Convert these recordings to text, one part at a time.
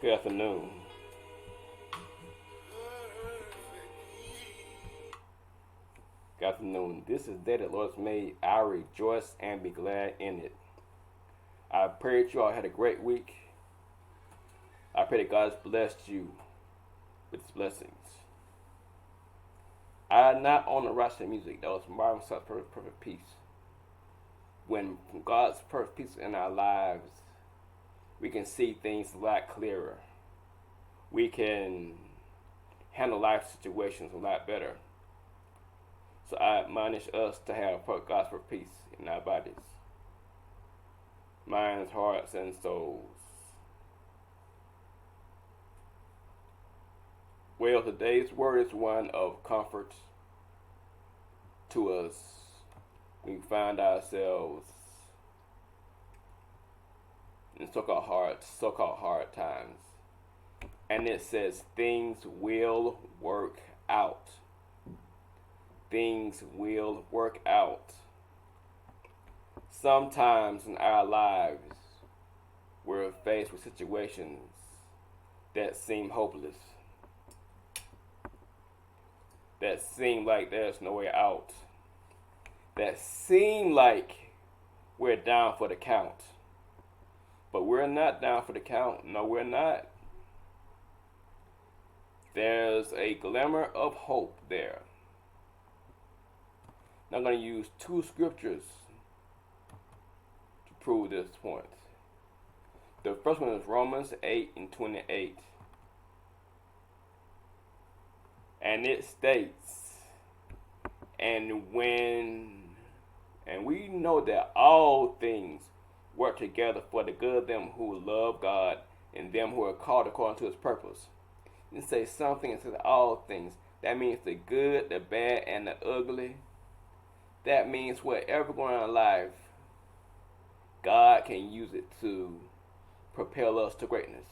Good afternoon. Good afternoon. This is the day that the Lord has made. I rejoice and be glad in it. I pray that you all had a great week. I pray that God has blessed you with his blessings. I not on the Russian music. That was Marvin Sapp's perfect peace. When God's perfect peace in our lives, we can see things a lot clearer. We can handle life situations a lot better. So I admonish us to have God's perfect peace in our bodies, minds, hearts, and souls. Well, today's word is one of comfort to us. We find ourselves in so-called hard times. And it says things will work out. Things will work out. Sometimes in our lives, we're faced with situations that seem hopeless, that seem like there's no way out, that seem like we're down for the count. But we're not down for the count. No, we're not. There's a glimmer of hope there. Now I'm going to use two scriptures to prove this point. The first one is Romans 8:28. And it states, and we know that all things work together for the good of them who love God and them who are called according to his purpose. It says something, it says all things. That means the good, the bad, and the ugly. That means whatever going on in life, God can use it to propel us to greatness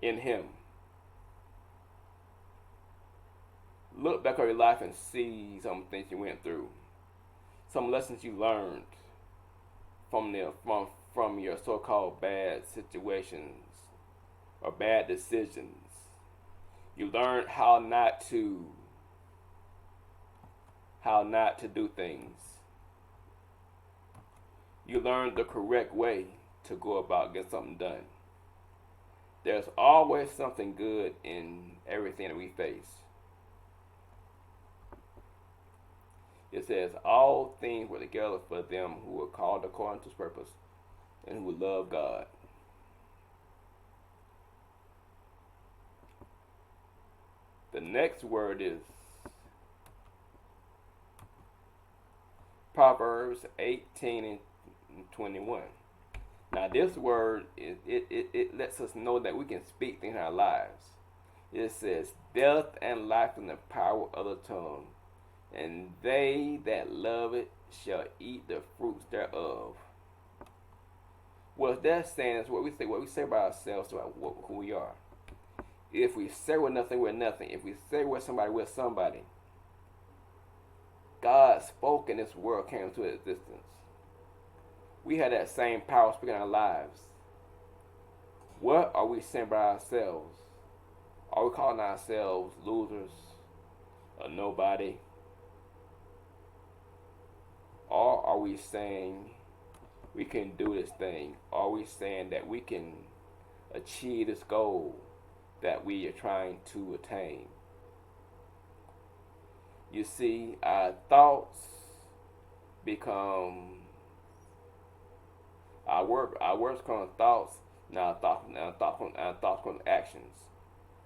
in him. Look back on your life and see some things you went through, some lessons you learned from your so-called bad situations or bad decisions. You learned how not to do things. You learned the correct way to go about getting something done. There's always something good in everything that we face. It says all things work together for them who are called according to his purpose and who love God. The next word is Proverbs 18:21. Now this word, it lets us know that we can speak things in our lives. It says, death and life in the power of the tongue, and they that love it shall eat the fruits thereof. What that's saying is what we say about ourselves, about who we are. If we say we're nothing, we're nothing. If we say we're somebody, we're somebody. God spoke and this world came into existence. We have that same power speaking in our lives. What are we saying about ourselves? Are we calling ourselves losers or nobody? Or are we saying we can do this thing? Are we saying that we can achieve this goal that we are trying to attain? You see, our thoughts become our words become thoughts, now thoughts become actions.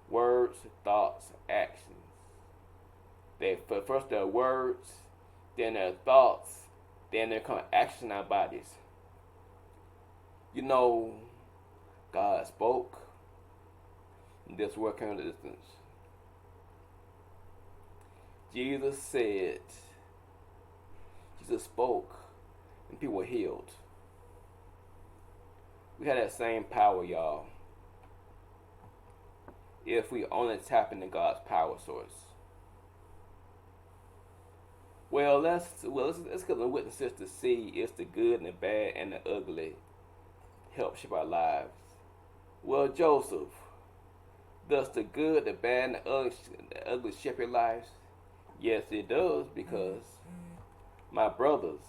Words, thoughts, actions. First they're words, then they're thoughts, then they come action in our bodies. You know, God spoke, and this world came into existence. Jesus spoke, and people were healed. We have that same power, y'all, if we only tap into God's power source. Well, let's get the witnesses to see if the good and the bad and the ugly help shape our lives. Well, Joseph, does the good, the bad, and the ugly shape your lives? Yes, it does, because my brothers,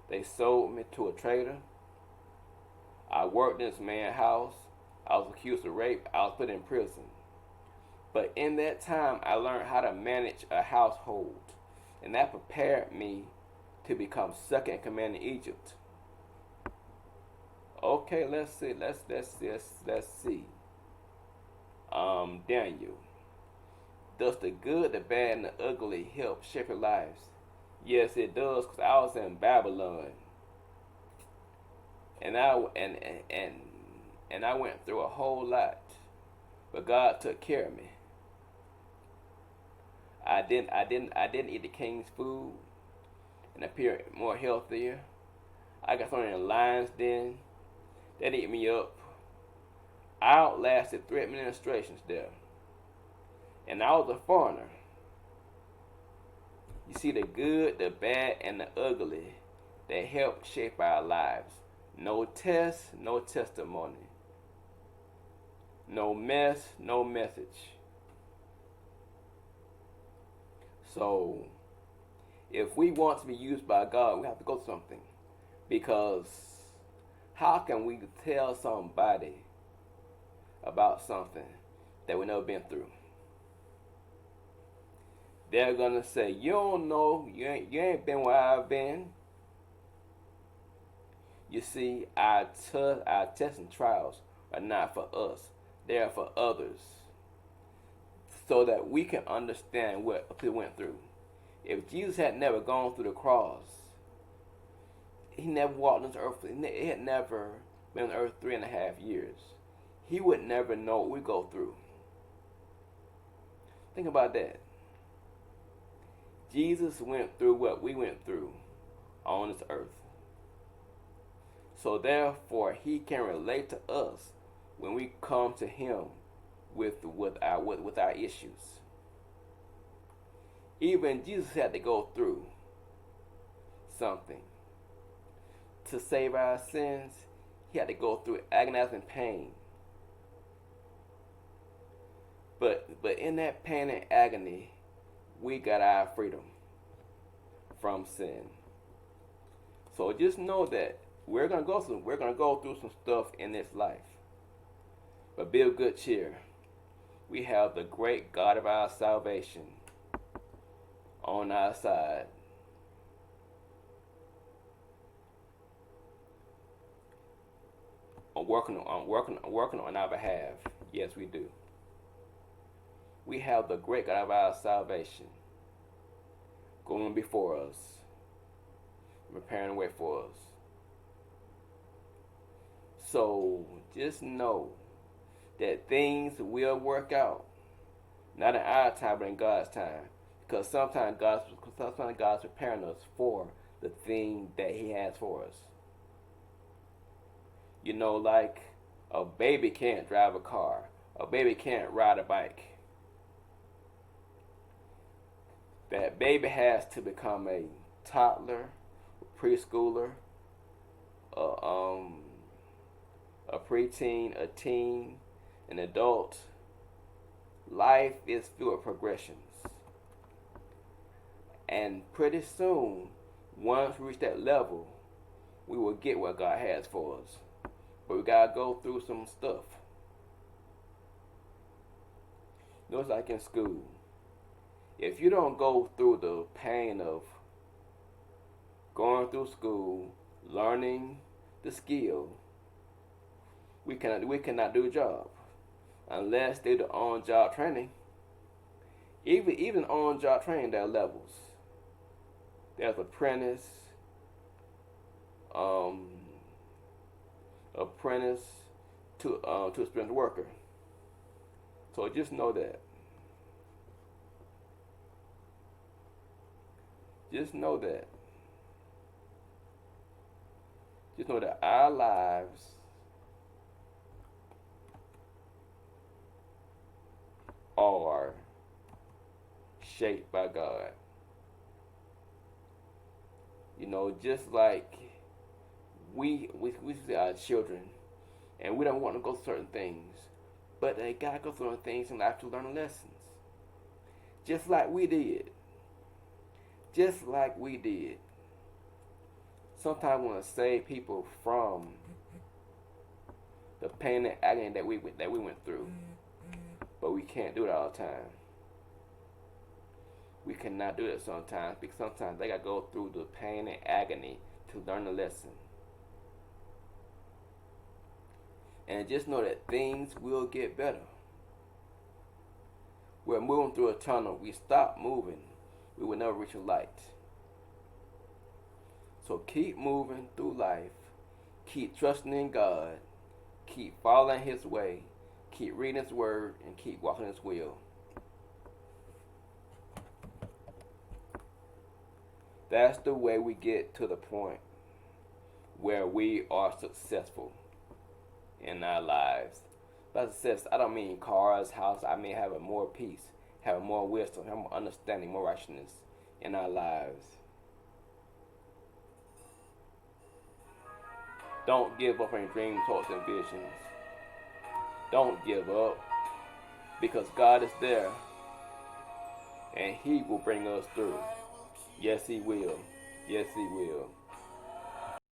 they sold me to a trader. I worked in this man's house. I was accused of rape. I was put in prison. But in that time, I learned how to manage a household, and that prepared me to become second in command in Egypt. Okay, let's see. Let's see. Daniel, does the good, the bad, and the ugly help shape your lives? Yes, it does. Cause I was in Babylon, and and and I went through a whole lot, but God took care of me. I didn't eat the king's food and appear more healthier. I got thrown in the lion's den. They ate me up. I outlasted 3 administrations there, and I was a foreigner. You see, the good, the bad, and the ugly, they help shape our lives. No test, no testimony. No mess, no message. So, if we want to be used by God, we have to go through something. Because how can we tell somebody about something that we've never been through? They're gonna say, "You don't know. You ain't been where I've been." You see, our tests and trials are not for us; they are for others, so that we can understand what he went through. If Jesus had never gone through the cross, he never walked on this earth. He had never been on earth 3.5 years. He would never know what we go through. Think about that. Jesus went through what we went through on this earth. So therefore, he can relate to us when we come to him with our issues. Even Jesus had to go through something to save our sins. He had to go through agonizing pain. But in that pain and agony, we got our freedom from sin. So just know that we're gonna go through some stuff in this life. But be of good cheer. We have the great God of our salvation on our side. Working on our behalf. Yes, we do. We have the great God of our salvation going before us, preparing the way for us. So just know that things will work out, not in our time, but in God's time. Because sometimes God's preparing us for the thing that He has for us. You know, like a baby can't drive a car, a baby can't ride a bike. That baby has to become a toddler, a preschooler, a preteen, a teen, an adult. Life is filled with progressions. And pretty soon, once we reach that level, we will get what God has for us. But we gotta go through some stuff. You know, it's like in school. If you don't go through the pain of going through school, learning the skill, we cannot do a job unless they do on-job training. Even on-job training, there are levels. There's apprentice, to experienced worker. So just know that. Just know that. Just know that our lives are shaped by God. You know, just like we see our children And we don't want to go through certain things. But they gotta go through certain things in life to learn lessons. Just like we did. Just like we did. Sometimes we want to save people from the pain and agony that we went through. But we can't do it all the time. We cannot do that sometimes because sometimes they gotta go through the pain and agony to learn the lesson. And just know that things will get better. We're moving through a tunnel. We stop moving, we will never reach a light. So keep moving through life. Keep trusting in God. Keep following His way. Keep reading His Word and keep walking His will. That's the way we get to the point where we are successful in our lives. By success, I don't mean cars, house. I mean having more peace, having more wisdom, having more understanding, more righteousness in our lives. Don't give up on your dreams, hopes, and visions. Don't give up because God is there and He will bring us through. Yes, He will. Yes, He will.